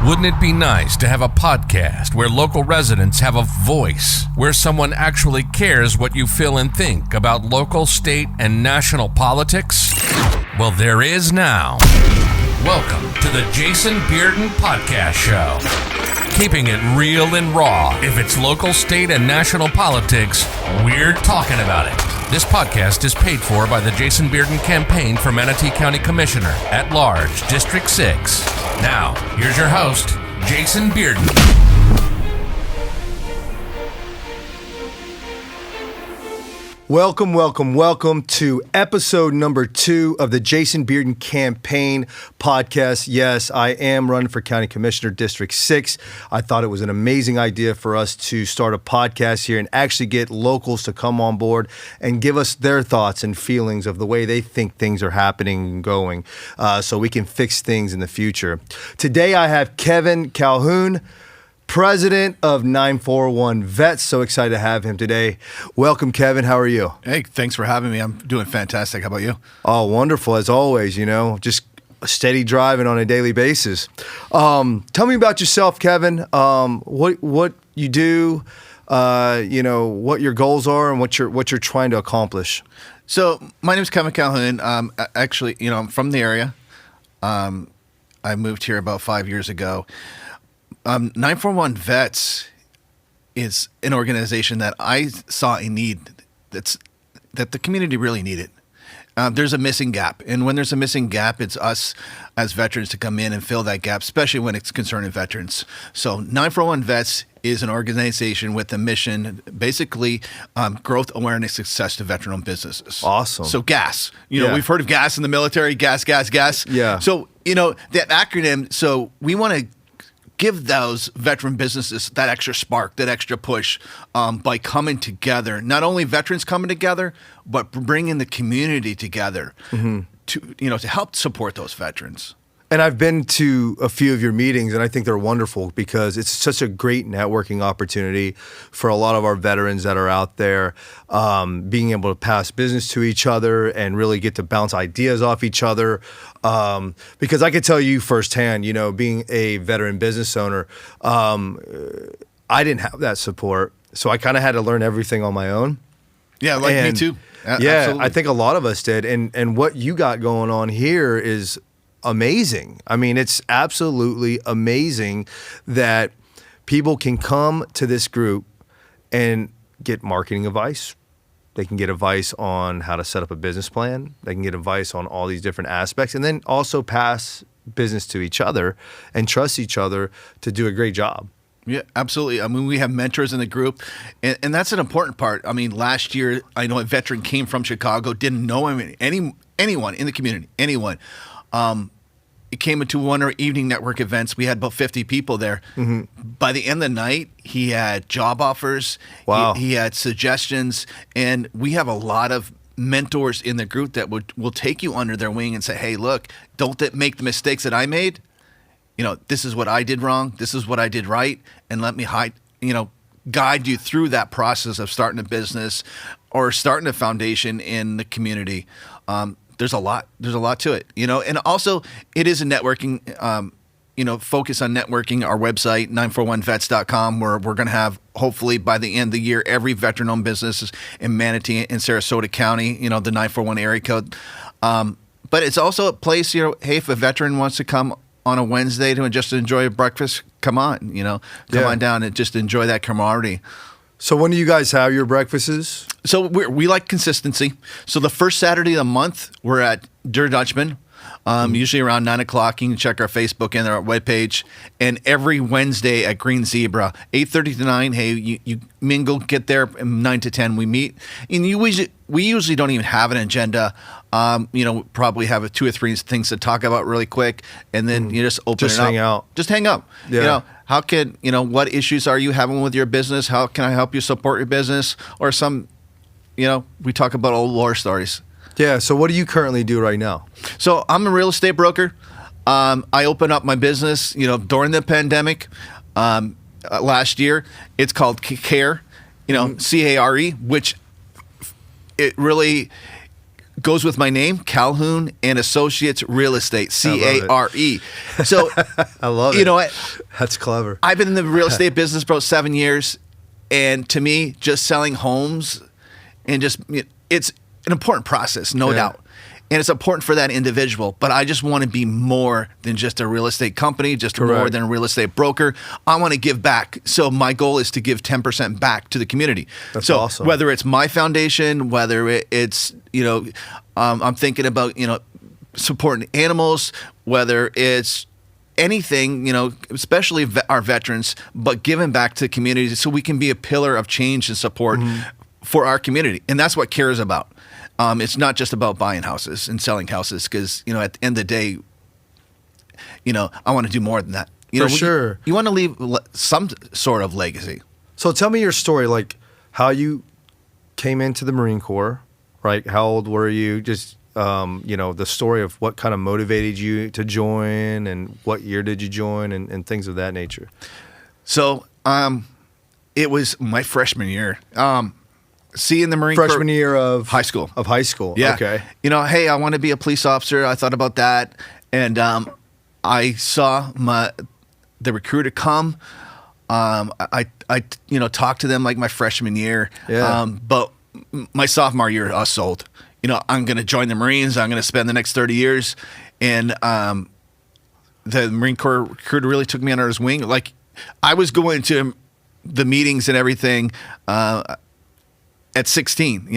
Wouldn't it be nice to have a podcast where local residents have a voice, where someone actually cares what you feel and think about local, state, and national politics? Well, there is now. Welcome to the Jason Bearden Podcast Show. Keeping it real and raw. If it's local, state, and national politics, we're talking about it. This podcast is paid for by the Jason Bearden Campaign for Manatee County Commissioner at Large, District 6. Now, here's your host, Jason Bearden. Welcome to episode number 2 of the Jason Bearden Campaign podcast. Yes, I am running for County Commissioner District 6. I thought it was an amazing idea for us to start a podcast here and actually get locals to come on board and give us their thoughts and feelings of the way they think things are happening and going, so we can fix things in the future. Today I have Kevin Calhoun, President of 941 Vets. So excited to have him today. Welcome, Kevin. How are you? Hey, thanks for having me. I'm doing fantastic. How about you? Oh, wonderful as always. Just steady driving on a daily basis. Tell me about yourself, Kevin. What you do, what your goals are, and what you're trying to accomplish. So my name is Kevin Calhoun. Actually, I'm from the area. I moved here about 5 years ago. 941 Vets is an organization that I saw a need that the community really needed. There's a missing gap, and when there's a missing gap, it's us as veterans to come in and fill that gap, especially when it's concerning veterans. So 941 Vets is an organization with a mission, basically growth, awareness, success to veteran-owned businesses. Awesome. So GAS, we've heard of GAS in the military, GAS. Yeah. So, that acronym, so we want to give those veteran businesses that extra spark, that extra push by coming together. Not only veterans coming together, but bringing the community together to help support those veterans. And I've been to a few of your meetings, and I think they're wonderful because it's such a great networking opportunity for a lot of our veterans that are out there, being able to pass business to each other and really get to bounce ideas off each other. Because I could tell you firsthand, being a veteran business owner, I didn't have that support, so I kind of had to learn everything on my own. Yeah, me too. Yeah, absolutely. I think a lot of us did. And what you got going on here is amazing. I mean, it's absolutely amazing that people can come to this group and get marketing advice. They can get advice on how to set up a business plan. They can get advice on all these different aspects, and then also pass business to each other and trust each other to do a great job. Yeah, absolutely. I mean, we have mentors in the group, and that's an important part. I mean, last year, I know a veteran came from Chicago, didn't know anyone in the community, anyone. It came into one of our evening network events. We had about 50 people there. Mm-hmm. By the end of the night, he had job offers. Wow. He had suggestions. And we have a lot of mentors in the group that will take you under their wing and say, hey, look, don't make the mistakes that I made. This is what I did wrong. This is what I did right. And let me guide you through that process of starting a business or starting a foundation in the community. There's a lot to it, and also it is a networking, focus on networking. Our website, 941vets.com, where we're going to have, hopefully by the end of the year, every veteran-owned business in Manatee and Sarasota County, the 941 area code. But it's also a place, hey, if a veteran wants to come on a Wednesday to just enjoy a breakfast, come on, come on down and just enjoy that camaraderie. So when do you guys have your breakfasts? So we like consistency. So the first Saturday of the month, we're at Der Dutchman, usually around 9 o'clock. You can check our Facebook and our webpage. And every Wednesday at Green Zebra, 8:30 to 9. Hey, you mingle, get there, and 9 to 10 we meet. And we usually don't even have an agenda. Probably have 2 or 3 things to talk about really quick, and then you just open it up. Just hang out. Just hang out. Yeah. How can, what issues are you having with your business? How can I help you support your business? Or we talk about old war stories. Yeah. So what do you currently do right now? So I'm a real estate broker. I opened up my business, during the pandemic last year. It's called CARE, CARE, which it really goes with my name, Calhoun and Associates Real Estate, CARE. So I love it. You know what? That's clever. I've been in the real estate business about 7 years, and to me, just selling homes and it's an important process, no doubt. And it's important for that individual, but I just want to be more than just a real estate company, just more than a real estate broker. I want to give back. So my goal is to give 10% back to the community. That's awesome. Whether it's my foundation, whether it's, I'm thinking about, supporting animals, whether it's anything, especially our veterans, but giving back to the community so we can be a pillar of change and support for our community. And that's what CARE is about. It's not just about buying houses and selling houses because, at the end of the day, I want to do more than that. For sure. You want to leave some sort of legacy. So tell me your story, like how you came into the Marine Corps, right? How old were you? Just, the story of what kind of motivated you to join and what year did you join and things of that nature. So it was my freshman year. Seeing the Marine freshman Corps, year of high school. Of high school. Yeah. Okay. Hey, I want to be a police officer. I thought about that, and I saw the recruiter come. I talked to them like my freshman year. Yeah. But my sophomore year, I was sold. I'm going to join the Marines. I'm going to spend the next 30 years, and the Marine Corps recruiter really took me under his wing. Like I was going to the meetings and everything. At 16,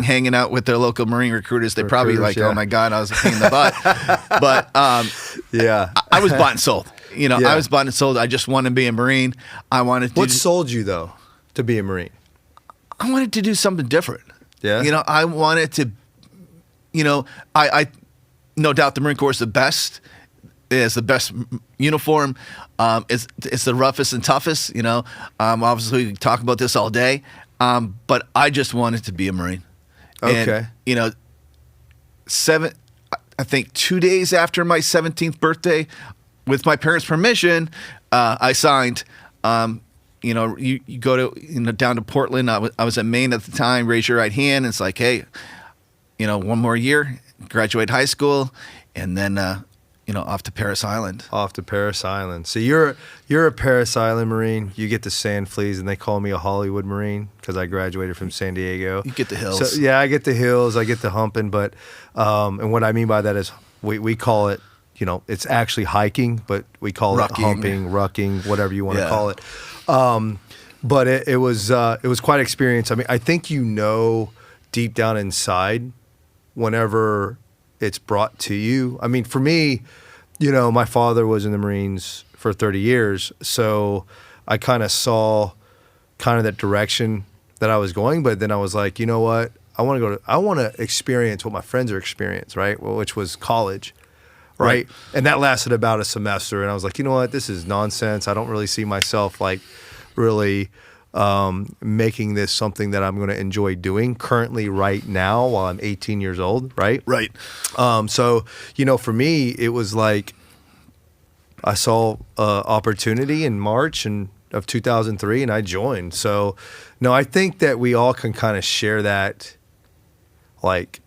hanging out with their local Marine recruiters. They probably like, oh my God, I was a pain in the butt. But I was bought and sold. I was bought and sold. I just wanted to be a Marine. I wanted to. What sold you though to be a Marine? I wanted to do something different. Yeah. I wanted to. I no doubt the Marine Corps is the best. It's the best uniform. It's the roughest and toughest. Obviously we can talk about this all day. But I just wanted to be a Marine. Okay. And, I think 2 days after my 17th birthday, with my parents' permission, I signed. You go to down to Portland. I was in Maine at the time. Raise your right hand. And it's like, hey, one more year, graduate high school, and then off to Parris Island. Off to Parris Island. So you're a Parris Island Marine. You get the sand fleas, and they call me a Hollywood Marine because I graduated from San Diego. You get the hills. So, yeah, I get the hills. I get the humping. But and what I mean by that is we call it, it's actually hiking, but we call it humping, rucking, whatever you want to call it. But it was quite an experience. I mean, I think deep down inside, whenever it's brought to you. I mean, for me, my father was in the Marines for 30 years, so I kind of saw that direction that I was going. But then I was like, you know what? I want to experience what my friends are experiencing, right? Well, which was college, right? And that lasted about a semester. And I was like, you know what? This is nonsense. I don't really see myself like really making this something that I'm going to enjoy doing currently right now while I'm 18 years old, right? Right. So, for me, it was like I saw opportunity in March of 2003 and I joined. So, no, I think that we all can kind of share that, like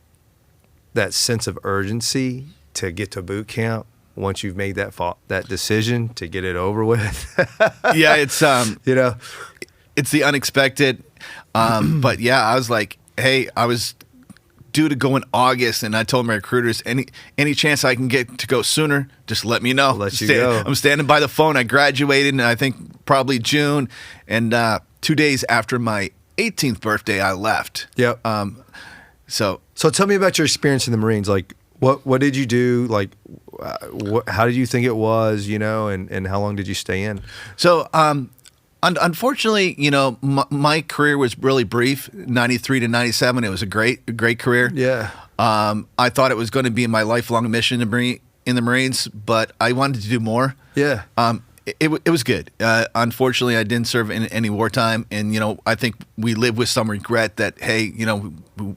that sense of urgency to get to boot camp once you've made that decision to get it over with. Yeah, it's it's the unexpected. But yeah, I was like, hey, I was due to go in August, and I told my recruiters, any chance I can get to go sooner, just let me know. I'll let you go. I'm standing by the phone. I graduated in, I think, probably June, and 2 days after my 18th birthday, I left. Yep. So tell me about your experience in the Marines. Like, what did you do? Like, how did you think it was? And how long did you stay in? So, unfortunately, my career was really brief. 93 to 97, it was a great career. Yeah. I thought it was going to be my lifelong mission in the Marines, but I wanted to do more. Yeah. It was good. Unfortunately, I didn't serve in any wartime, and I think we live with some regret that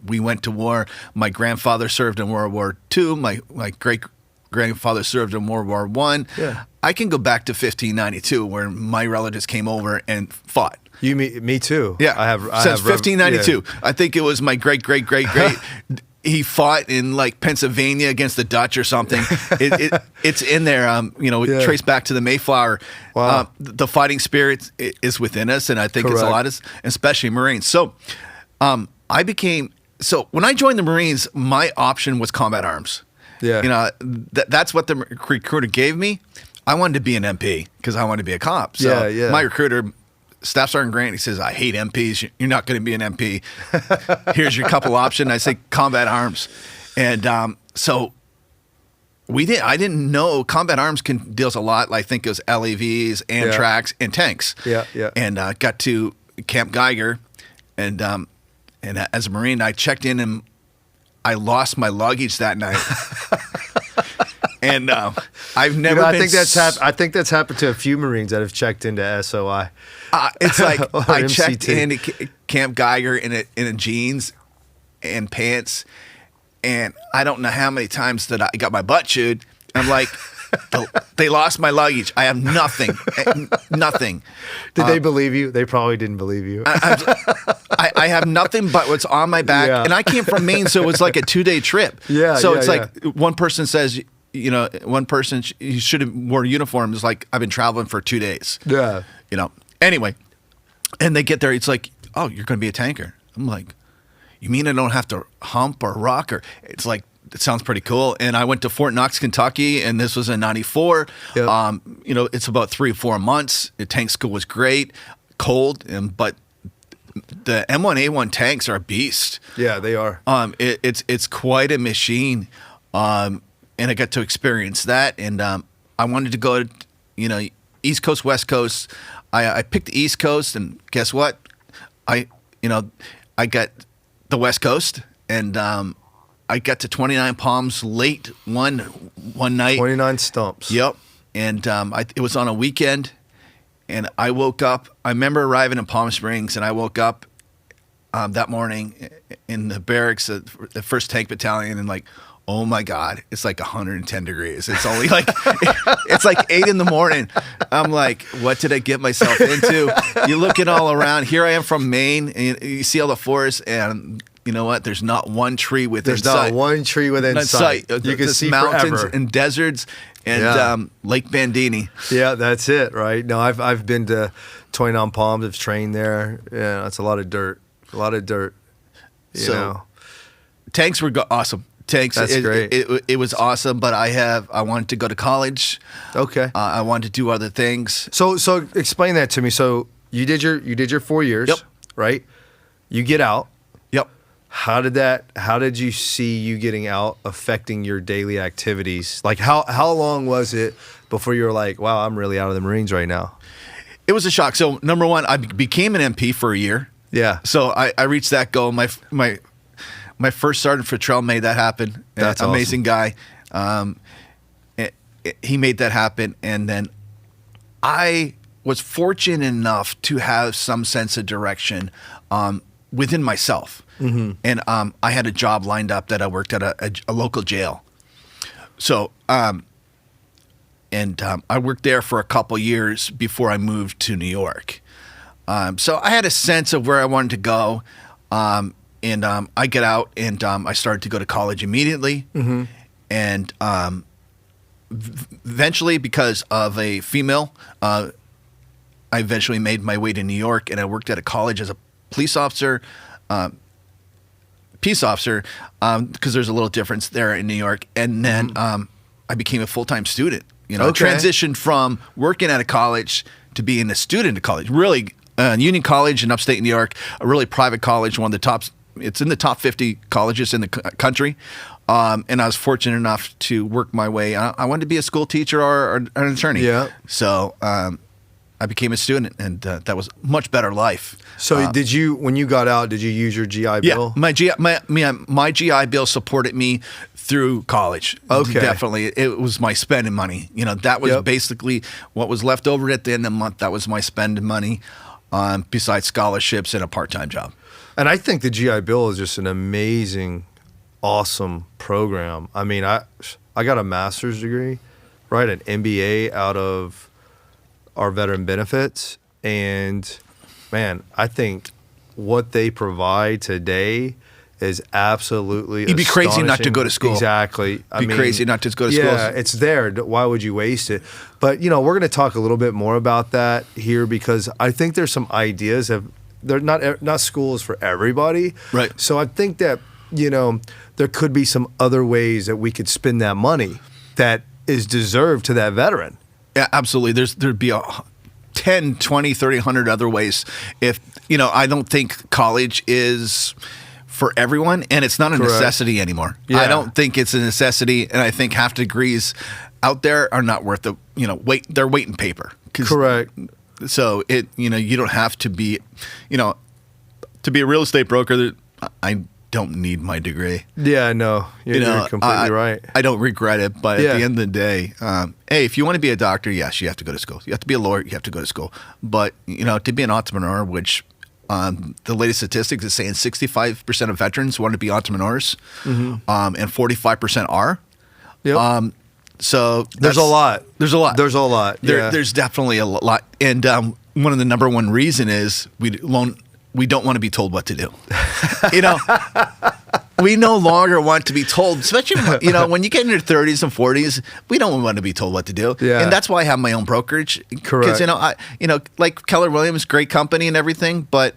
we went to war. My grandfather served in World War II. My great grandfather served in World War I. Yeah. I can go back to 1592, where my relatives came over and fought. Me too. Yeah, I have since 1592. Yeah. I think it was my great he fought in like Pennsylvania against the Dutch or something. It's in there. Traced back to the Mayflower. Wow. The fighting spirit is within us, and I think it's a lot, especially Marines. So, when I joined the Marines, my option was combat arms. Yeah. That's what the recruiter gave me. I wanted to be an MP because I wanted to be a cop. So my recruiter, Staff Sergeant Grant, he says, I hate MPs. You're not going to be an MP. Here's your couple options. I say combat arms. And so I didn't know combat arms deals a lot. I think it was LAVs, Amtracs, and tanks. Yeah. And got to Camp Geiger. And as a Marine, I checked in and I lost my luggage that night. And I've never. I think that's happened to a few Marines that have checked into SOI. It's like I MCT. checked into Camp Geiger in a jeans and pants, and I don't know how many times that I got my butt chewed. I'm like, they lost my luggage. I have nothing, nothing. Did they believe you? They probably didn't believe you. I have nothing but what's on my back, and I came from Maine, so it was like a 2-day trip. So it's like one person says. One person, you should have worn a uniform. It's like, I've been traveling for 2 days. Yeah. Anyway, and they get there. It's like, oh, you're going to be a tanker. I'm like, you mean I don't have to hump or rock? Or it's like, it sounds pretty cool. And I went to Fort Knox, Kentucky, and this was in 94. Yep. It's about 3 or 4 months. The tank school was great, cold, but the M1A1 tanks are a beast. Yeah, they are. It's quite a machine. And I got to experience that, and I wanted to go to, East Coast, West Coast. I picked the East Coast, and guess what? I got the West Coast, and I got to 29 Palms late one night. 29 stumps. Yep, and it was on a weekend, and I woke up. I remember arriving in Palm Springs, and I woke up that morning in the barracks, the 1st Tank Battalion, and like, oh my God, it's like 110 degrees. It's only like, it's like 8 a.m. I'm like, what did I get myself into? You're looking all around. Here I am from Maine, and you see all the forests, and you know what? There's not one tree within sight. There's not one tree within sight. You can see mountains forever. And deserts and Lake Bandini. Yeah, that's it, right? No, I've been to 29 Palms. I've trained there. Yeah, that's a lot of dirt. A lot of dirt. You know. Tanks were awesome. Tanks. That's great. It was awesome, but I wanted to go to college. Okay. I wanted to do other things. So explain that to me. So you did your 4 years. Yep. Right. You get out. Yep. How did you see you getting out affecting your daily activities? Like how long was it before you were like, wow, I'm really out of the Marines right now? It was a shock. So number one, I became an MP for a year. Yeah. So I reached that goal. My first sergeant for trail made that happen. That's amazing guy. He made that happen, and then I was fortunate enough to have some sense of direction within myself. Mm-hmm. And I had a job lined up that I worked at a local jail. So I worked there for a couple years before I moved to New York. So I had a sense of where I wanted to go. And I get out, and I started to go to college immediately. Mm-hmm. And eventually, because of a female, I eventually made my way to New York, and I worked at a college as a peace officer, because there's a little difference there in New York. And then I became a full-time student. Transitioned from working at a college to being a student at college. Really, Union College in upstate New York, a really private college, one of the top. It's in the top 50 colleges in the country. And I was fortunate enough to work my way. I wanted to be a school teacher or an attorney. Yeah. So I became a student, and that was a much better life. So when you got out, did you use your GI Bill? Yeah, my GI Bill supported me through college. Okay. Definitely. It was my spending money. That was basically what was left over at the end of the month. That was my spending money, besides scholarships and a part-time job. And I think the GI Bill is just an amazing, awesome program. I mean, I got a master's degree, right, an MBA out of our veteran benefits. And, man, I think what they provide today is absolutely You'd be crazy not to go to school. Exactly. Be crazy not to go to school. Yeah, it's there. Why would you waste it? But, we're going to talk a little bit more about that here because I think there's some ideas of they're not schools for everybody. Right. So I think that, there could be some other ways that we could spend that money that is deserved to that veteran. Yeah, absolutely. There'd be 10, 20, 30, 100 other ways. If, I don't think college is for everyone, and it's not a necessity anymore. Yeah. I don't think it's a necessity, and I think half degrees out there are not worth the, they're weight in paper. Correct. So you don't have to be, to be a real estate broker. I don't need my degree. Yeah, no, you're completely right. I don't regret it, but Yeah. at the end of the day, hey, if you want to be a doctor, yes, you have to go to school. You have to be a lawyer, you have to go to school. But to be an entrepreneur, which the latest statistics is saying 65% of veterans want to be entrepreneurs, and 45% are. Yep. So There's a lot. There's a lot. There's a lot. Yeah. There's definitely a lot, and one of the number one reason is we don't want to be told what to do. We no longer want to be told, especially when you get in your 30s and 40s, we don't want to be told what to do. Yeah. And that's why I have my own brokerage. Correct. Because like Keller Williams, great company and everything, but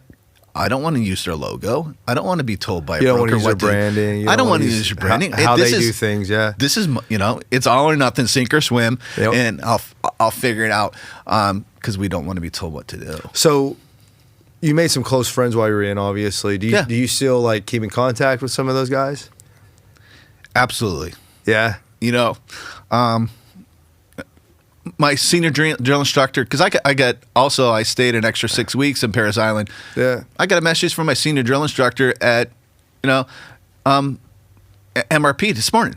I don't want to use their logo. I don't want to be told by a broker what to use what their branding. I don't want to use your branding. How they do things. Yeah. This is it's all or nothing, sink or swim, Yep. and I'll figure it out because we don't want to be told what to do. So you made some close friends while you were in, obviously. Do you still keep in contact with some of those guys? Absolutely. Yeah. My senior drill instructor, because I stayed an extra 6 weeks in Paris Island. Yeah. I got a message from my senior drill instructor at, MRP this morning.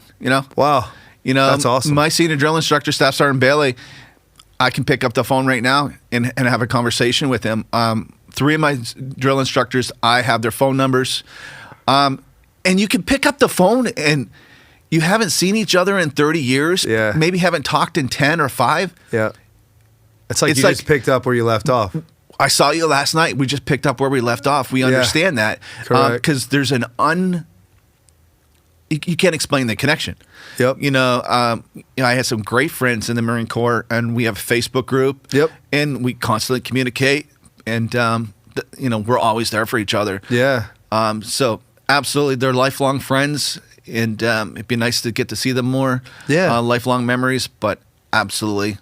Wow. That's awesome. My senior drill instructor, Staff Sergeant Bailey, I can pick up the phone right now and have a conversation with him. 3 of my drill instructors, I have their phone numbers. And you can pick up the phone and you haven't seen each other in 30 years. Yeah. Maybe haven't talked in 10 or 5. Yeah. It's like you just picked up where you left off. I saw you last night. We just picked up where we left off. We understand that. Correct. Because there's you can't explain the connection. Yep. I had some great friends in the Marine Corps, and we have a Facebook group. Yep. And we constantly communicate, and we're always there for each other. Yeah. So absolutely, they're lifelong friends, and it'd be nice to get to see them more. Yeah. Lifelong memories, but absolutely.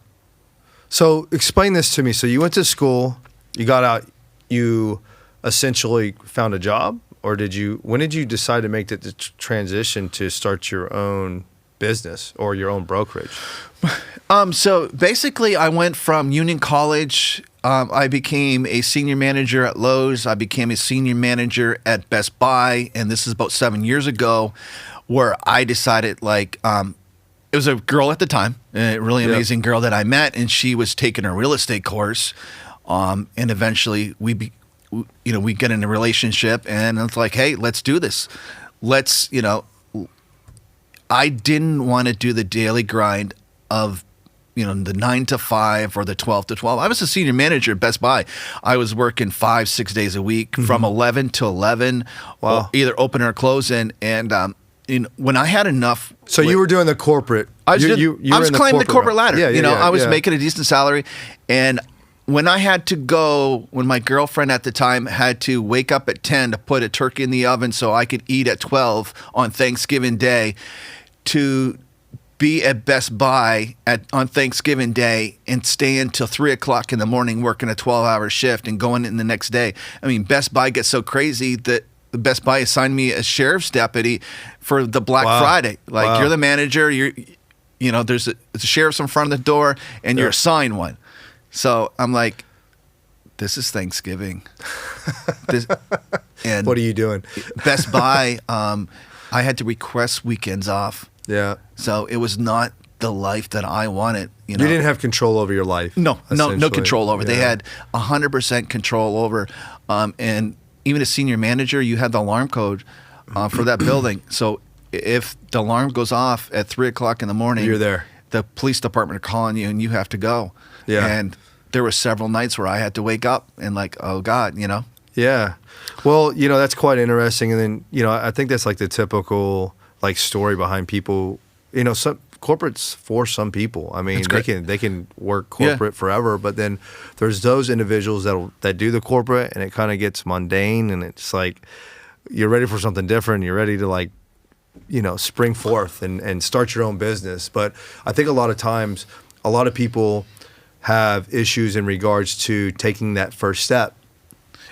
So explain this to me. So you went to school, you got out, you essentially found a job, or when did you decide to make the transition to start your own business or your own brokerage? So basically, I went from Union College. I became a senior manager at Lowe's. I became a senior manager at Best Buy, and this is about 7 years ago, where I decided it was a girl at the time, a really amazing girl that I met, and she was taking a real estate course, and eventually we get in a relationship, and it's like, hey, let's do this. I didn't want to do the daily grind of the 9 to 5 or the 12 to 12. I was a senior manager at Best Buy. I was working 5-6 days a week from 11 to 11, Wow. either open or close. And when I had enough. So you were doing the corporate. I was climbing the corporate ladder. Yeah, I was making a decent salary. And when my girlfriend at the time had to wake up at 10 to put a turkey in the oven so I could eat at 12 on Thanksgiving Day, to be at Best Buy on Thanksgiving Day and stay until 3 o'clock in the morning working a 12-hour shift and going in the next day. I mean, Best Buy gets so crazy that Best Buy assigned me a sheriff's deputy for the Black Friday. You're the manager. There's a sheriff's in front of the door, and you're assigned one. So I'm like, this is Thanksgiving. And what are you doing? Best Buy, I had to request weekends off. Yeah. So it was not the life that I wanted. You didn't have control over your life. No control over. Yeah. They had 100% control over. And even as senior manager, you had the alarm code for that building. So if the alarm goes off at 3 o'clock in the morning, you're there. The police department are calling you, and you have to go. Yeah. And there were several nights where I had to wake up and oh God, Yeah. Well, that's quite interesting. And then, I think that's like the typical like story behind people, some corporates for some people. I mean, they can work corporate forever, but then there's those individuals that do the corporate and it kind of gets mundane and it's like you're ready for something different. You're ready to like, spring forth and start your own business. But I think a lot of times, a lot of people have issues in regards to taking that first step.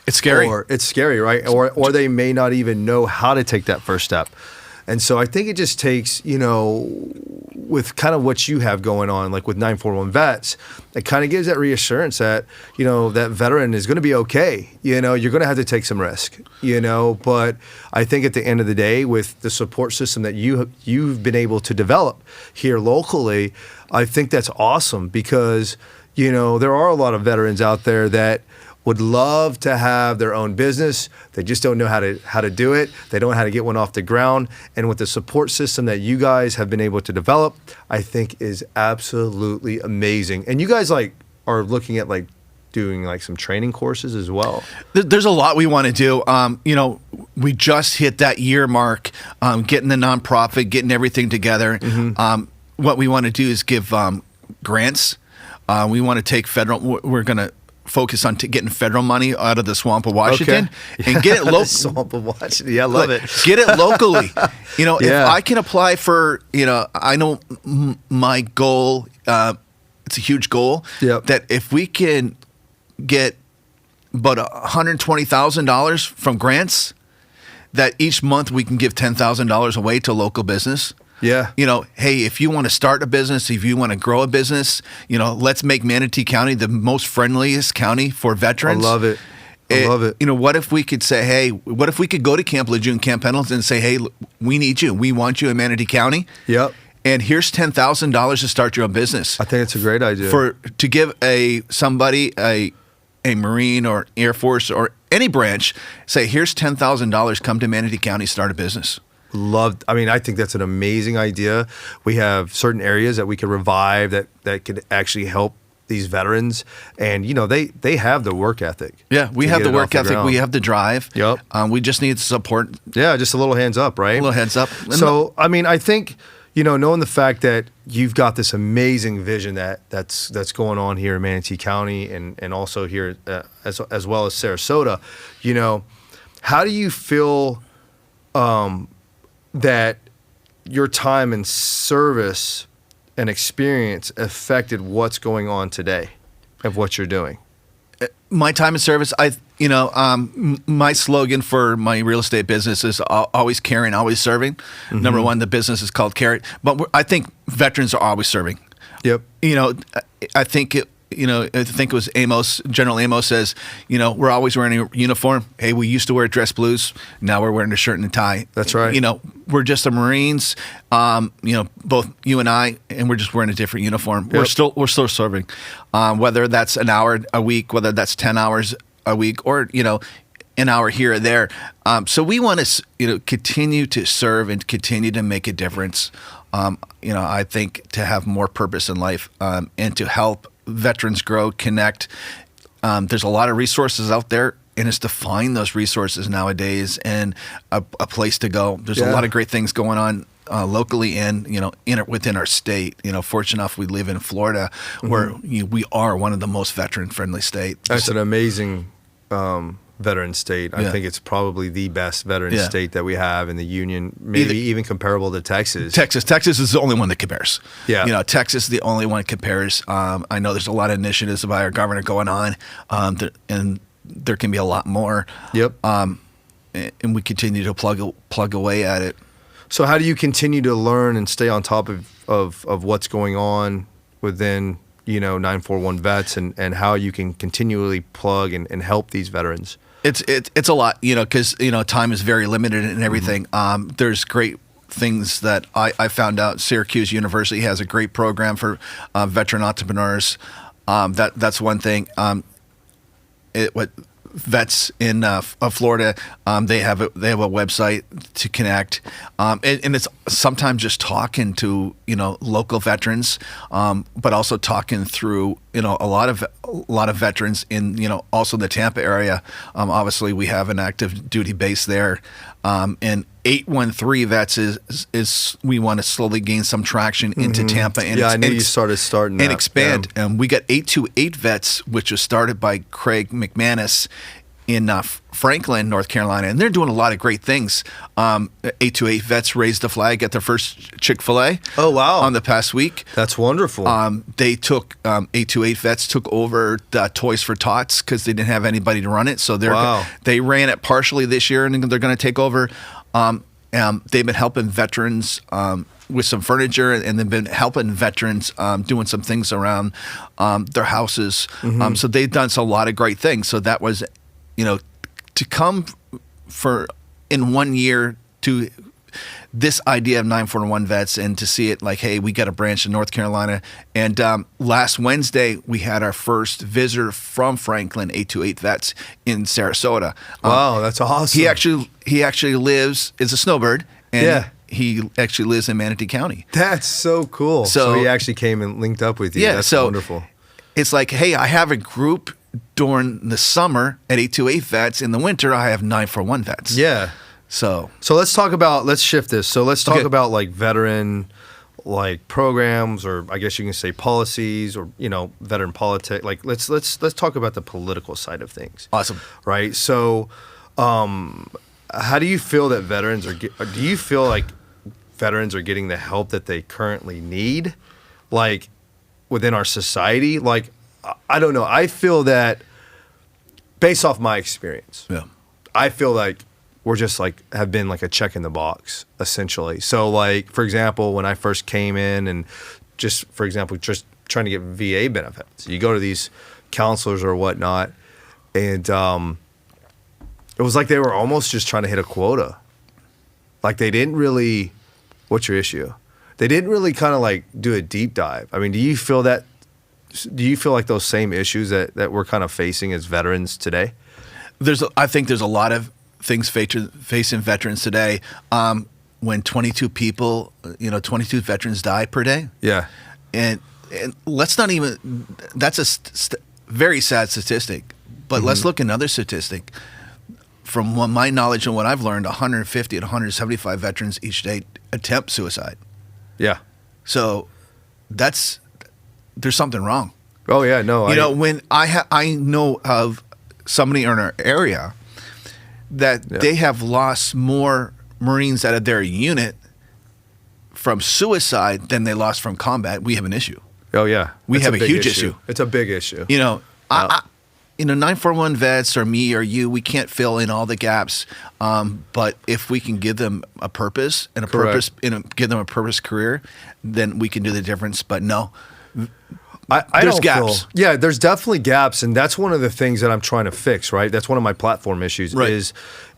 It's scary. Or it's scary, right? Or they may not even know how to take that first step. And so I think it just takes, with kind of what you have going on, like with 941 Vets, it kind of gives that reassurance that, that veteran is going to be okay. You're going to have to take some risk, but I think at the end of the day, with the support system that you've been able to develop here locally, I think that's awesome because, there are a lot of veterans out there that would love to have their own business. They just don't know how to do it. They don't know how to get one off the ground. And with the support system that you guys have been able to develop, I think is absolutely amazing. And you guys are looking at doing some training courses as well. There's a lot we want to do. We just hit that year mark, getting the nonprofit, getting everything together. Mm-hmm. What we want to do is give grants. We want to take federal. We're going to focus on getting federal money out of the swamp of Washington and get it local. Swamp of Washington. Yeah, I love it. Get it locally. If I can apply for, I know my goal, it's a huge goal, that if we can get about $120,000 from grants, that each month we can give $10,000 away to local business. Yeah. Hey, if you want to start a business, if you want to grow a business, let's make Manatee County the most friendliest county for veterans. I love it. I love it. What if we could say, hey, what if we could go to Camp Lejeune, Camp Pendleton and say, hey, we need you. We want you in Manatee County. Yep. And here's $10,000 to start your own business. I think it's a great idea. To give somebody, a Marine or Air Force or any branch, say, here's $10,000, come to Manatee County, start a business. I think that's an amazing idea. We have certain areas that we could revive that could actually help these veterans. And, they have the work ethic. Yeah, we have the work ethic. We have the drive. Yep. We just need support. Yeah, just a little hands up, right? A little hands up. So, I think, knowing the fact that you've got this amazing vision that's going on here in Manatee County and also here as well as Sarasota, how do you feel that your time in service and experience affected what's going on today of what you're doing? My time in service, my slogan for my real estate business is always caring, always serving. Mm-hmm. Number one, the business is called Carrot, but I think veterans are always serving. Yep. I think it was Amos, General Amos says, we're always wearing a uniform. Hey, we used to wear dress blues. Now we're wearing a shirt and a tie. That's right. We're just the Marines, both you and I, and we're just wearing a different uniform. Yep. We're still serving, whether that's an hour a week, whether that's 10 hours a week, or, an hour here or there. So we want to, continue to serve and continue to make a difference. I think to have more purpose in life, and to help veterans grow, connect. There's a lot of resources out there, and it's to find those resources nowadays and a place to go. There's a lot of great things going on locally and within our state. Fortunate enough, we live in Florida, where we are one of the most veteran-friendly states. That's an amazing veteran state. I think it's probably the best veteran state that we have in the union, maybe even comparable to Texas. Texas is the only one that compares. Yeah. Texas is the only one that compares. I know there's a lot of initiatives by our governor going on, and there can be a lot more. Yep. And we continue to plug away at it. So how do you continue to learn and stay on top of what's going on within 941 Vets and how you can continually plug and help these veterans? It's a lot, because time is very limited and everything. Mm-hmm. There's great things that I found out. Syracuse University has a great program for veteran entrepreneurs. That's one thing. vets in Florida. They have a website to connect, and it's sometimes just talking to local veterans, but also talking through a lot of veterans in also the Tampa area. Obviously, we have an active duty base there, and 813 vets is we want to slowly gain some traction into Tampa. And I knew you starting and that. expand. And we got 828 vets, which was started by Craig McManus in Franklin, North Carolina, and they're doing a lot of great things. 828 vets raised the flag at their first Chick-fil-A. Oh, wow. On the past week. That's wonderful. They took 828 vets took over the Toys for Tots because they didn't have anybody to run it. So they ran it partially this year, and they're going to take over. They've been helping veterans with some furniture, and they've been helping veterans doing some things around their houses. So they've done a lot of great things. So that was, to come for in 1 year to this idea of 941 vets and to see it like, hey, we got a branch in North Carolina. And last Wednesday, we had our first visitor from Franklin, 828 vets in Sarasota. Wow, that's awesome. He actually lives, is a snowbird, and he actually lives in Manatee County. That's so cool. So he actually came and linked up with you. Yeah, that's so wonderful. It's like, hey, I have a group during the summer at 828 vets. In the winter, I have 941 vets. Yeah. So let's shift this. So let's talk about like veteran programs, or I guess you can say policies, or veteran politics. Like let's talk about the political side of things. Awesome. Right? So how do you feel that veterans do you feel like veterans are getting the help that they currently need, like within our society? Like, I don't know. I feel that based off my experience, I feel like we're just have been like a check in the box, essentially. So like, for example, when I first came in and just trying to get VA benefits, you go to these counselors or whatnot, and it was like they were almost just trying to hit a quota. Like they didn't really, what's your issue? They didn't really kind of like do a deep dive. I mean, do you feel like those same issues that we're kind of facing as veterans today? I think there's a lot of things facing veterans today. When 22 people, 22 veterans die per day. Yeah. And let's not even, that's a very sad statistic, but let's look at another statistic. From my knowledge and what I've learned, 150 to 175 veterans each day attempt suicide. Yeah. So there's something wrong. Oh yeah, no. When I know of somebody in our area that they have lost more Marines out of their unit from suicide than they lost from combat, we have an issue. Oh yeah, we have a huge issue. It's a big issue. 941 vets or me or you, we can't fill in all the gaps. But if we can give them a purpose and give them a purpose career, then we can do the difference. But no, there's gaps. There's definitely gaps, and that's one of the things that I'm trying to fix. Right, that's one of my platform issues. Right.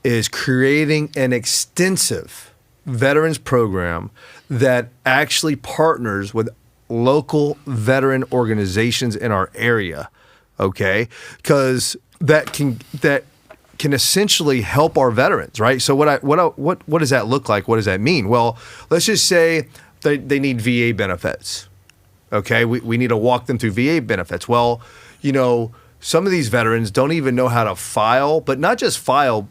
Is creating an extensive veterans program that actually partners with local veteran organizations in our area. Okay, because that can essentially help our veterans, right? So what does that look like? What does that mean? Well, let's just say they need VA benefits. Okay, we need to walk them through VA benefits. Well, some of these veterans don't even know how to file, but not just file.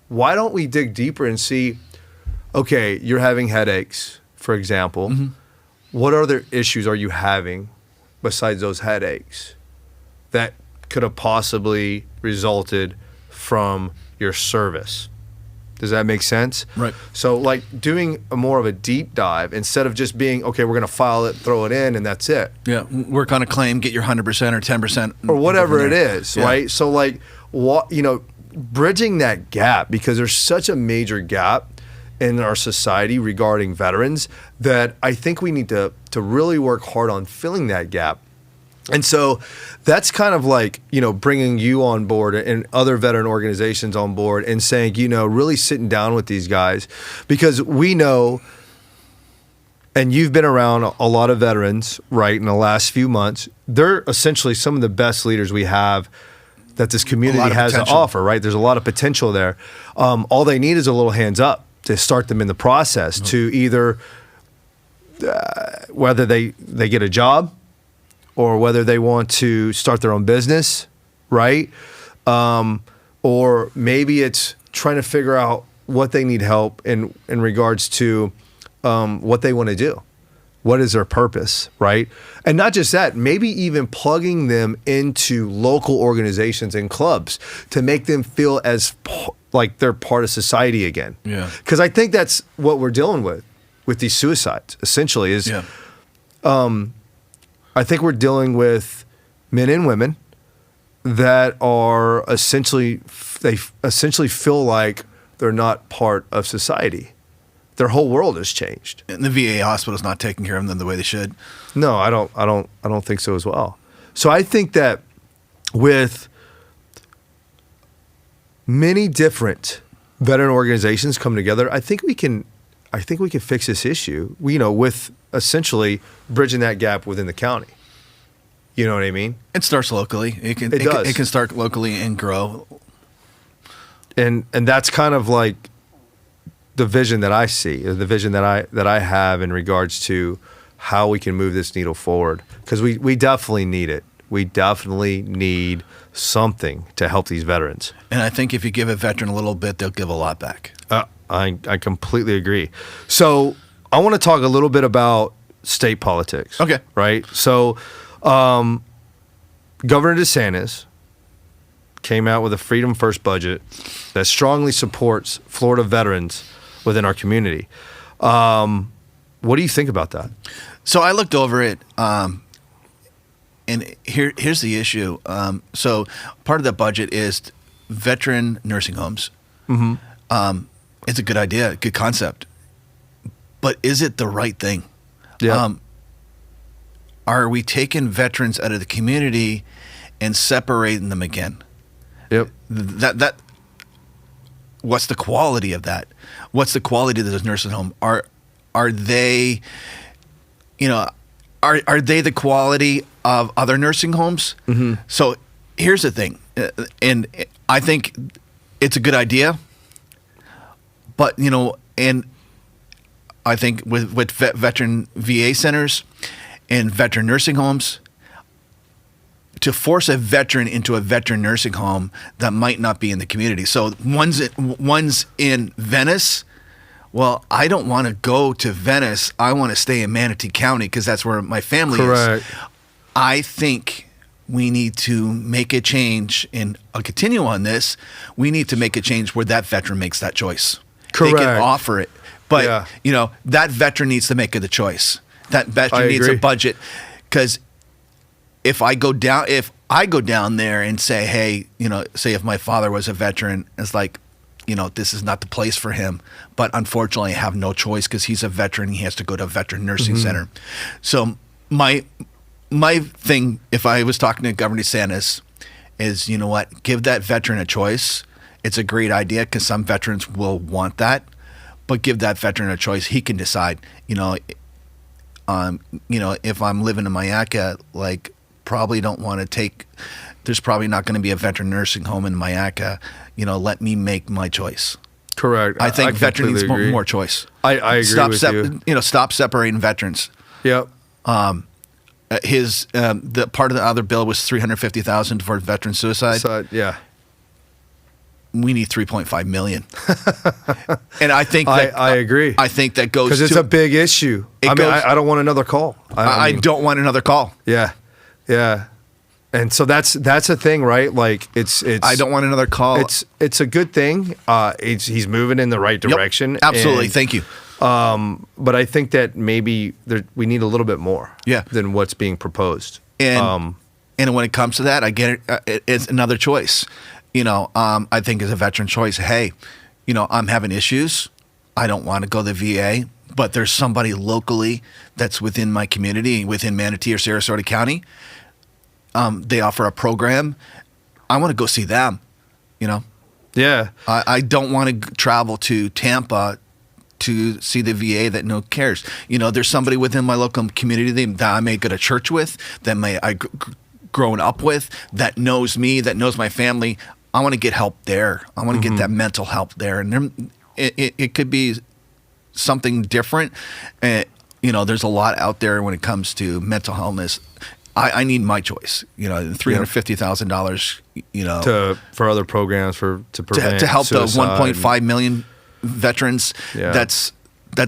Why don't we dig deeper and see, okay, you're having headaches, for example. Mm-hmm. What other issues are you having besides those headaches that could have possibly resulted from your service? Does that make sense? Right. So like doing more of a deep dive instead of just being, okay, we're going to file it, throw it in, and that's it. Yeah, work on a claim, get your 100% or 10%. Or whatever it is, right? So like, bridging that gap, because there's such a major gap in our society regarding veterans that I think we need to really work hard on filling that gap. And so that's kind of like, bringing you on board and other veteran organizations on board and saying, really sitting down with these guys, because we know, and you've been around a lot of veterans, right, in the last few months, they're essentially some of the best leaders we have that this community of has to potential. offer, right? There's a lot of potential there. All they need is a little hands up to start them in the process to either whether they get a job or whether they want to start their own business, right? Or maybe it's trying to figure out what they need help in regards to what they want to do. What is their purpose, right? And not just that, maybe even plugging them into local organizations and clubs to make them feel as like they're part of society again. Yeah. Because I think that's what we're dealing with these suicides, essentially, is I think we're dealing with men and women that are essentially feel like they're not part of society. Their whole world has changed. And the VA hospital's not taking care of them the way they should. No, I don't think so as well. So I think that with many different veteran organizations come together, I think we can fix this issue. With essentially bridging that gap within the county. You know what I mean? It starts locally. It can start locally and grow. And that's kind of like the vision that I see, the vision that I have in regards to how we can move this needle forward, because we definitely need it. We definitely need something to help these veterans. And I think if you give a veteran a little bit, they'll give a lot back. I completely agree. So I want to talk a little bit about state politics. Okay. Right? So Governor DeSantis came out with a Freedom First budget that strongly supports Florida veterans within our community. What do you think about that? So I looked over it, and here's the issue. So part of the budget is veteran nursing homes. Mm-hmm. It's a good idea, good concept, but is it the right thing? Yeah. Are we taking veterans out of the community and separating them again? Yep. That. What's the quality of that? What's the quality of this nursing home? Are they, are they the quality of other nursing homes? Mm-hmm. So here's the thing, and I think it's a good idea, but and I think with veteran VA centers and veteran nursing homes, to force a veteran into a veteran nursing home that might not be in the community. So one's in Venice. Well, I don't want to go to Venice. I want to stay in Manatee County because that's where my family Correct. is. I think we need to make a change, and I'll continue on this. We need to make a change where that veteran makes that choice. Correct. They can offer it. But, that veteran needs to make the choice. That veteran needs a budget, because if I go down there and say, hey, say if my father was a veteran, it's like, this is not the place for him. But unfortunately, I have no choice because he's a veteran. He has to go to a veteran nursing center. So my thing, if I was talking to Governor DeSantis, is, give that veteran a choice. It's a great idea because some veterans will want that, but give that veteran a choice. He can decide, if I'm living in Mayaca, like, probably don't want to take, there's probably not going to be a veteran nursing home in Mayaca. Let me make my choice. Correct. I think veteran needs more choice. I agree with you. Stop separating veterans. Yep. The part of the other bill was $350,000 for veteran suicide. Yeah. We need $3.5 million. And I think that I agree. I think that goes because it's a big issue. I don't want another call. I don't want another call. Yeah. Yeah. And so that's a thing, right? Like it's I don't want another call. It's a good thing. He's moving in the right direction. Yep, absolutely. Thank you. But I think that maybe we need a little bit more than what's being proposed. And when it comes to that, I get it. It's another choice. I think as a veteran choice, hey, I'm having issues. I don't want to go to the VA, but there's somebody locally that's within my community, within Manatee or Sarasota County. They offer a program. I want to go see them, Yeah. I don't want to travel to Tampa to see the VA that no cares. There's somebody within my local community that I may go to church with, that I grown up with, that knows me, that knows my family. I want to get help there. I want to get that mental help there. And it could be something different. There's a lot out there when it comes to mental illness. I need my choice. $350,000. For other programs to prevent to help suicide. The 1.5 million veterans. Yeah. That's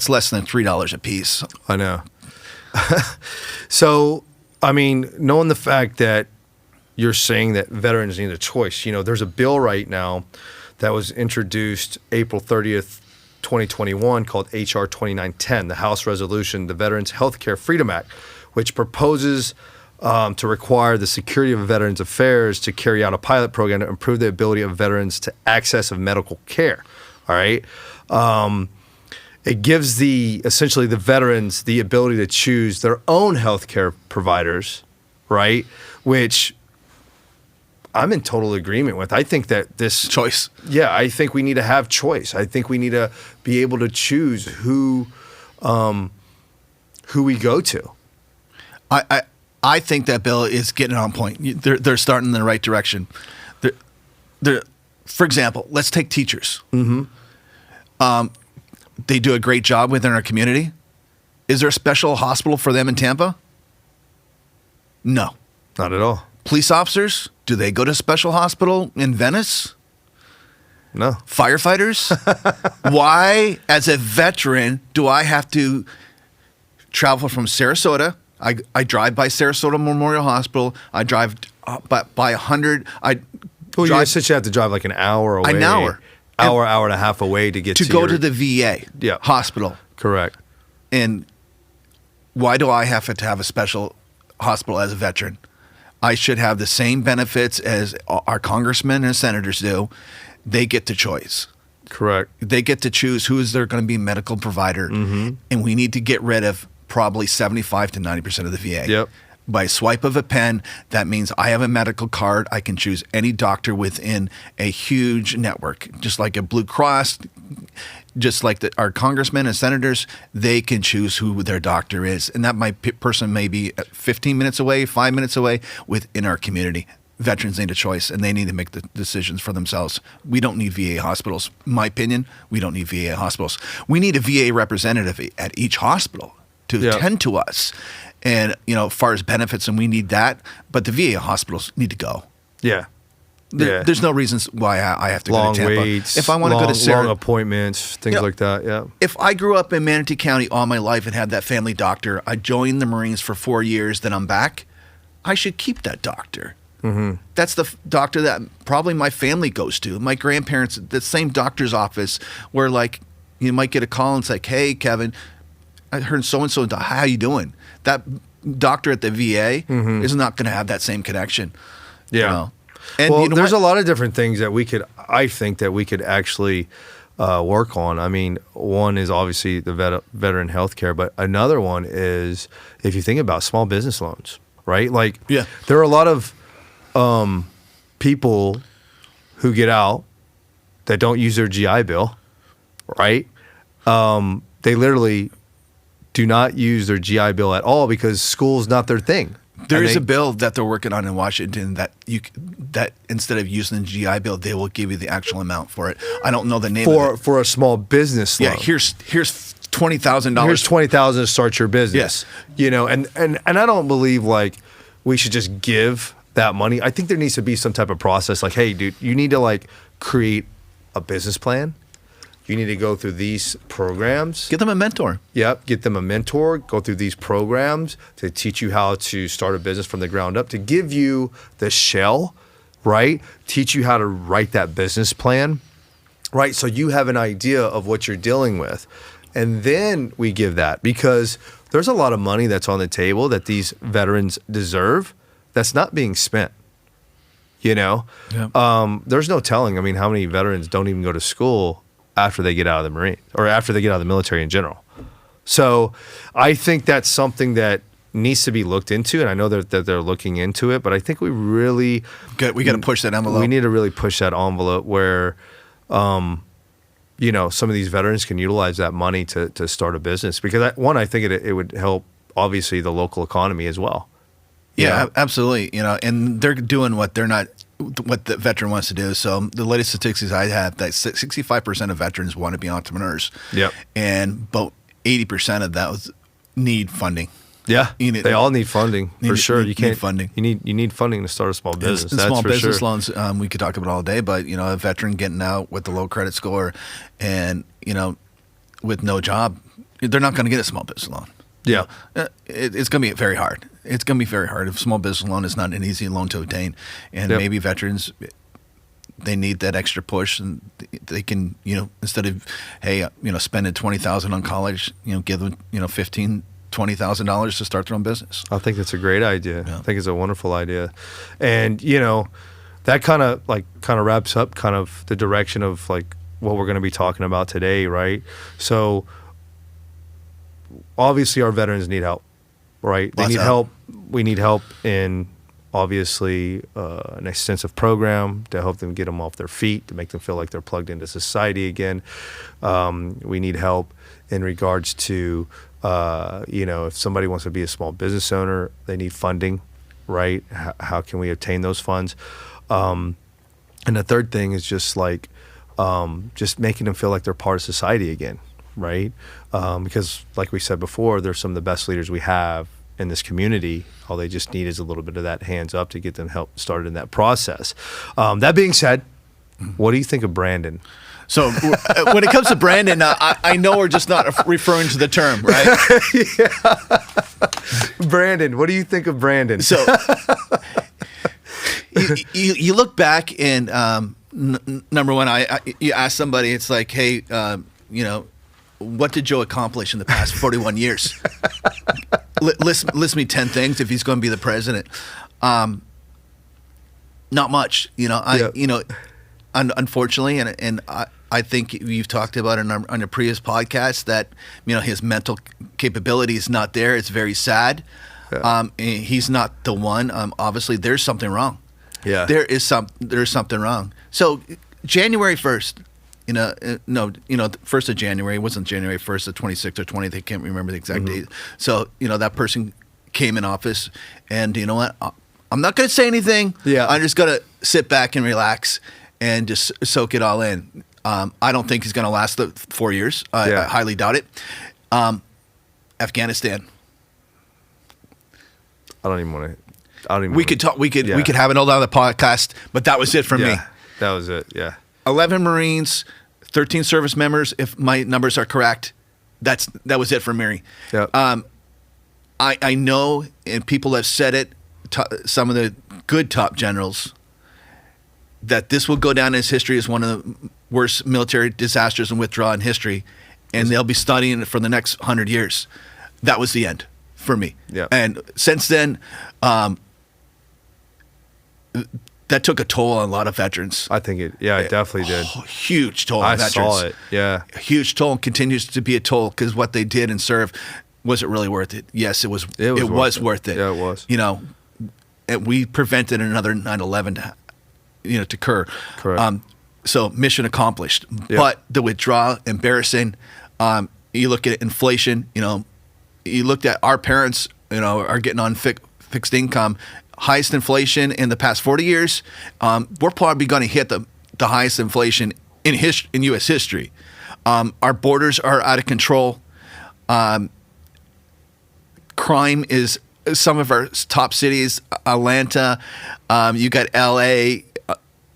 less than $3 a piece. I know. So, I mean, knowing the fact that you're saying that veterans need a choice, there's a bill right now that was introduced April 30th, 2021 called HR 2910, the House Resolution, the Veterans Healthcare Freedom Act, which proposes to require the Security of Veterans Affairs to carry out a pilot program to improve the ability of veterans to access of medical care. All right. It gives essentially the veterans the ability to choose their own healthcare providers, right? Which I'm in total agreement with. I think that this choice. Yeah, I think we need to have choice. I think we need to be able to choose who we go to. I think that bill is getting on point. They're starting in the right direction. For example, let's take teachers. Mm-hmm. They do a great job within our community. Is there a special hospital for them in Tampa? No. Not at all. Police officers, do they go to a special hospital in Venice? No. Firefighters? Why, as a veteran, do I have to travel from Sarasota? I drive by Sarasota Memorial Hospital. I drive by 100. You essentially have to drive like an hour away. An hour. Hour and a half away to get to go to the VA hospital. Correct. And why do I have to have a special hospital as a veteran? I should have the same benefits as our congressmen and senators do. They get to choice. Correct. They get to choose who is their going to be medical provider. Mm-hmm. And we need to get rid of probably 75 to 90% of the VA. Yep. By a swipe of a pen, that means I have a medical card. I can choose any doctor within a huge network, just like a Blue Cross, just like our congressmen and senators, they can choose who their doctor is. And that person may be 15 minutes away, 5 minutes away within our community. Veterans need a choice, and they need to make the decisions for themselves. We don't need VA hospitals. In my opinion, we don't need VA hospitals. We need a VA representative at each hospital to attend to us. And, as far as benefits, and we need that, but the VA hospitals need to go. Yeah. There's no reasons why I have to long go to Tampa. Waits, if I want to go to long appointments, things like that, yeah. If I grew up in Manatee County all my life and had that family doctor, I joined the Marines for 4 years, then I'm back, I should keep that doctor. Mm-hmm. That's the doctor that probably my family goes to. My grandparents, the same doctor's office where, like, you might get a call and it's like, hey, Kevin, I heard so-and-so, how you doing? That doctor at the VA is not going to have that same connection. Yeah. And there's a lot of different things that I think that we could actually work on. I mean, one is obviously the veteran health care, but another one is if you think about small business loans, right? Like, there are a lot of people who get out that don't use their GI Bill, right? They literally do not use their GI Bill at all because school's not their thing. There is a bill that they're working on in Washington that instead of using the GI Bill, they will give you the actual amount for it. I don't know the name of it. For a small business loan. Yeah, here's $20,000. Here's $20,000 to start your business. Yes. And I don't believe like we should just give that money. I think there needs to be some type of process like, hey, dude, you need to like create a business plan. You need to go through these programs. Get them a mentor. Yep, get them a mentor. Go through these programs to teach you how to start a business from the ground up, to give you the shell, right? Teach you how to write that business plan, right? So you have an idea of what you're dealing with. And then we give that because there's a lot of money that's on the table that these veterans deserve that's not being spent. There's no telling. I mean, how many veterans don't even go to school after they get out of the Marine or after they get out of the military in general. So I think that's something that needs to be looked into, and I know that they're looking into it, but I think we got to push that envelope. We need to really push that envelope where, some of these veterans can utilize that money to start a business because I think it would help obviously the local economy as well. Yeah, absolutely. And they're doing what the veteran wants to do. So the latest statistics I have, that 65% of veterans want to be entrepreneurs. Yep. And about 80% of those need funding. Yeah, they all need funding for sure. You can't need funding. You need funding to start a small business. And that's small for business sure. loans, we could talk about all day, but a veteran getting out with a low credit score, and with no job, they're not going to get a small business loan. Yeah, it's going to be very hard. It's going to be very hard. If small business loan is not an easy loan to obtain, and maybe veterans, they need that extra push, and they can, instead of spending $20,000 on college, give them $15,000-$20,000 to start their own business. I think that's a great idea. Yeah. I think it's a wonderful idea, and that kind of wraps up kind of the direction of like what we're going to be talking about today, right? So obviously our veterans need help, right? They need help. We need help in obviously an extensive program to help them get them off their feet, to make them feel like they're plugged into society again. We need help in regards to if somebody wants to be a small business owner, they need funding, right? How can we obtain those funds? And the third thing is just like just making them feel like they're part of society again, right? Because like we said before, they're some of the best leaders we have in this community. All they just need is a little bit of that hands up to get them help started in that process. That being said, what do you think of Bearden? So when it comes to Bearden, I know we're just not referring to the term, right? Bearden, what do you think of Bearden? So you look back and number one, you ask somebody, it's like, hey, what did Joe accomplish in the past 41 years? List me 10 things if he's going to be the president. Not much, unfortunately, and I think you've talked about it on your previous podcast that his mental capability is not there. It's very sad. Yeah. He's not the one. Obviously, there's something wrong. Yeah, there's something wrong. So January 1st. The 1st of January, it wasn't January 1st, the 26th or 20th, I can't remember the exact date. So, that person came in office, and you know what? I'm not going to say anything. Yeah. I'm just going to sit back and relax and just soak it all in. I don't think he's going to last the 4 years. I highly doubt it. Afghanistan. We could talk. We could have another podcast, but that was it for me. That was it. Yeah. 11 Marines, 13 service members, if my numbers are correct. That was it for me. Yep. I know, and people have said it, some of the good top generals, that this will go down as history as one of the worst military disasters and withdrawal in history, and they'll be studying it for the next 100 years. That was the end for me. Yep. And since then, that took a toll on a lot of veterans. I think it definitely did. Huge toll on veterans. I saw it, yeah. A huge toll, and continues to be a toll, because what they did and served, was it really worth it? Yes, it was. It was worth it. Yeah, it was. And we prevented another 9/11 to occur. Correct. So mission accomplished. Yep. But the withdrawal, embarrassing. You look at inflation. You looked at our parents. Are getting on fixed income. Highest inflation in the past 40 years. We're probably going to hit the highest inflation in U.S. history. Our borders are out of control. Crime is some of our top cities. Atlanta, you got L.A.,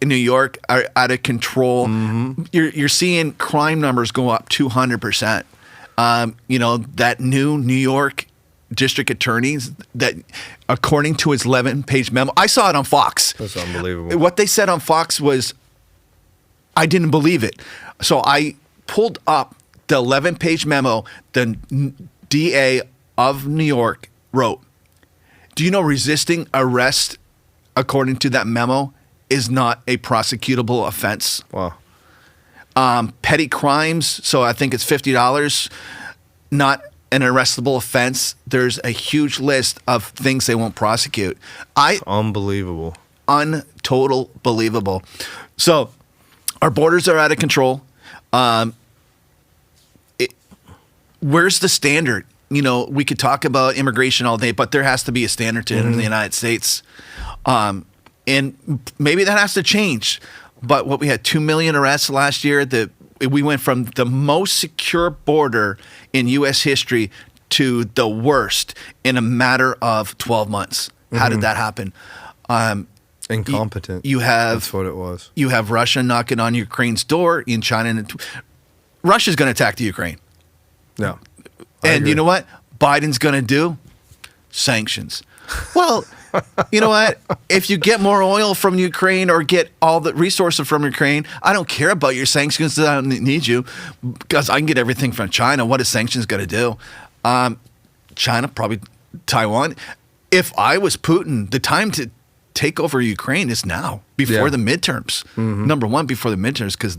New York are out of control. Mm-hmm. You're seeing crime numbers go up 200%. That new New York district attorneys, that according to his 11-page memo, I saw it on Fox. That's unbelievable. What they said on Fox was, I didn't believe it. So I pulled up the 11-page memo the DA of New York wrote. Do you know resisting arrest, according to that memo, is not a prosecutable offense? Wow. Petty crimes, so I think it's $50, not an arrestable offense. There's a huge list of things they won't prosecute. Unbelievable. Total believable. So our borders are out of control. Where's the standard? we could talk about immigration all day, but there has to be a standard to it in the United States. And maybe that has to change. But what we had 2 million arrests last year, we went from the most secure border in U.S. history to the worst in a matter of 12 months. How did that happen? Incompetent. That's what it was. You have Russia knocking on Ukraine's door in China. Russia's going to attack the Ukraine. No. And you know what Biden's going to do? Sanctions. Well, you know what? If you get more oil from Ukraine or get all the resources from Ukraine, I don't care about your sanctions. I don't need you because I can get everything from China. What is sanctions going to do? China, probably Taiwan. If I was Putin, the time to take over Ukraine is now, before the midterms. Number one, before the midterms, because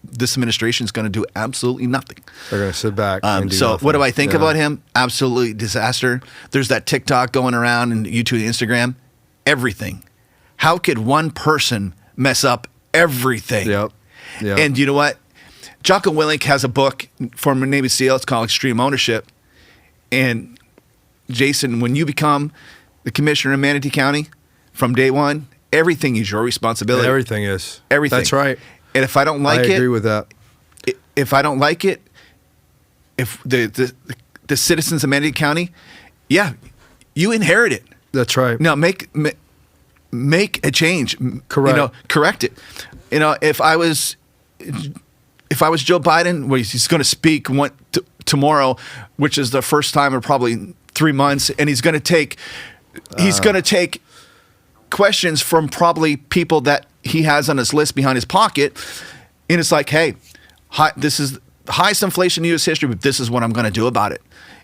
this administration is going to do absolutely nothing. They're going to sit back and do nothing. What do I think about him? Absolutely disaster. There's that TikTok going around and YouTube, Instagram. Everything. How could one person mess up everything? Yep. And you know what? Jocko Willink has a book, former Navy SEAL. It's called Extreme Ownership. And Jason, when you become the commissioner of Manatee County, from day one, everything is your responsibility. Everything is. Everything. That's right. And if I don't like it, I agree with that. If I don't like it, if the citizens of Manatee County, you inherit it. That's right. Now make a change. Correct. Correct it. If I was Joe Biden, well, he's going to speak tomorrow, which is the first time in probably 3 months, and he's going to take questions from probably people that he has on his list behind his pocket, and it's like, hey, this is the highest inflation in U.S. history, but this is what I'm going to do about it.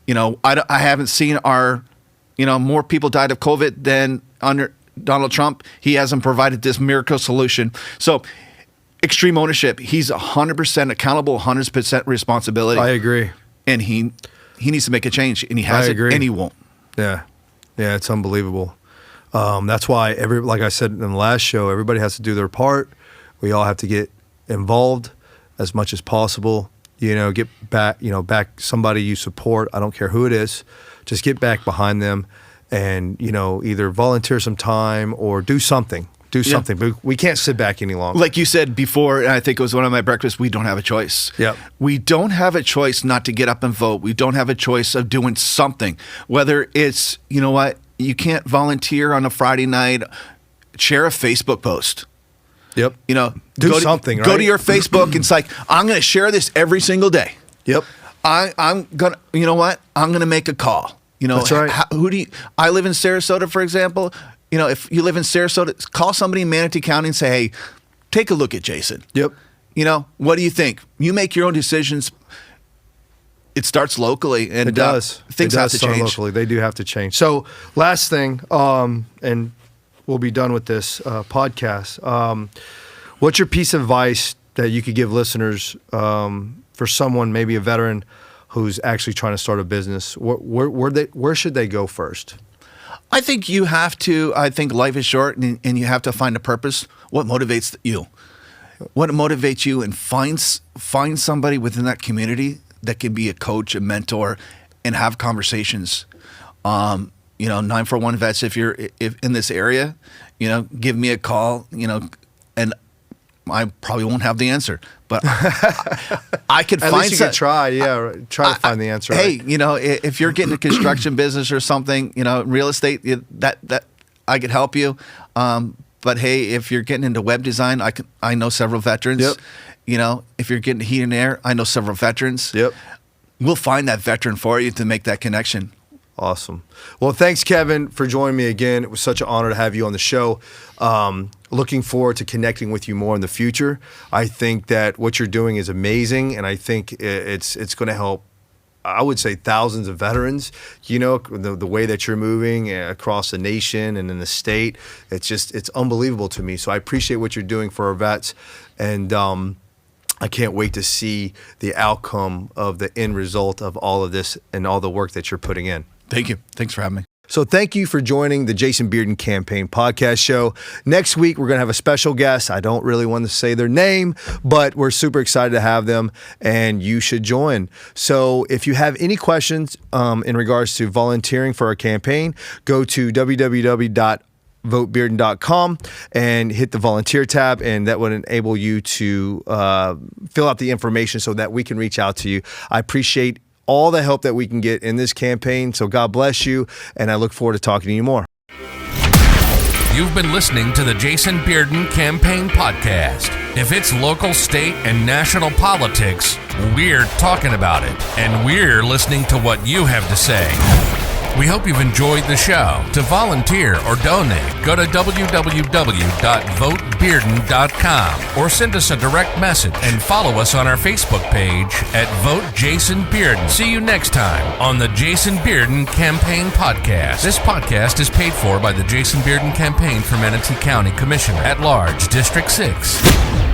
I haven't seen more people died of COVID than under Donald Trump. He hasn't provided this miracle solution. So, extreme ownership. He's 100% accountable, 100% responsibility. I agree. And he needs to make a change, and he hasn't, and he won't. Yeah, it's unbelievable. That's why like I said in the last show, everybody has to do their part. We all have to get involved as much as possible. Get back somebody you support. I don't care who it is. Just get back behind them, and either volunteer some time or do something. Do something. But we can't sit back any longer. Like you said before, and I think it was one of my breakfasts, we don't have a choice. Yep. We don't have a choice not to get up and vote. We don't have a choice of doing something. Whether it's, you can't volunteer on a Friday night, share a Facebook post. Yep. Do something, right? Go to your Facebook and it's like, I'm going to share this every single day. Yep. I'm going to, I'm going to make a call. That's right. I live in Sarasota, for example. If you live in Sarasota, call somebody in Manatee County and say, hey, take a look at Jason. Yep. What do you think? You make your own decisions. It starts locally, and it does. Things have to change. Locally. They do have to change. So, last thing, and we'll be done with this podcast. What's your piece of advice that you could give listeners for someone, maybe a veteran, who's actually trying to start a business? Where should they go first? I think you have to. I think life is short, and you have to find a purpose. What motivates you? What motivates you, and find somebody within that community that can be a coach, a mentor, and have conversations. 941 vets. If you're in this area, give me a call. And I probably won't have the answer, but I could At find. least you could try. Yeah, try to find the answer. Hey, if you're getting a construction business or something, real estate, that I could help you. But hey, if you're getting into web design, I know several veterans. Yep. If you're getting heat and air, I know several veterans. Yep. We'll find that veteran for you to make that connection. Awesome. Well, thanks, Kevin, for joining me again. It was such an honor to have you on the show. Looking forward to connecting with you more in the future. I think that what you're doing is amazing, and I think it's going to help, I would say, thousands of veterans. The way that you're moving across the nation and in the state, it's unbelievable to me. So I appreciate what you're doing for our vets, and I can't wait to see the outcome of the end result of all of this and all the work that you're putting in. Thank you. Thanks for having me. So thank you for joining the Jason Bearden Campaign Podcast Show. Next week, we're going to have a special guest. I don't really want to say their name, but we're super excited to have them, and you should join. So if you have any questions in regards to volunteering for our campaign, go to www.votebearden.com and hit the volunteer tab, and that would enable you to fill out the information so that we can reach out to you. I appreciate all the help that we can get in this campaign. So God bless you, and I look forward to talking to you more. You've been listening to the Jason Bearden Campaign Podcast. If it's local, state, and national politics, we're talking about it, and we're listening to what you have to say. We hope you've enjoyed the show. To volunteer or donate, go to www.votebearden.com or send us a direct message and follow us on our Facebook page at Vote Jason Bearden. See you next time on the Jason Bearden Campaign Podcast. This podcast is paid for by the Jason Bearden Campaign for Manatee County Commissioner at Large, District 6.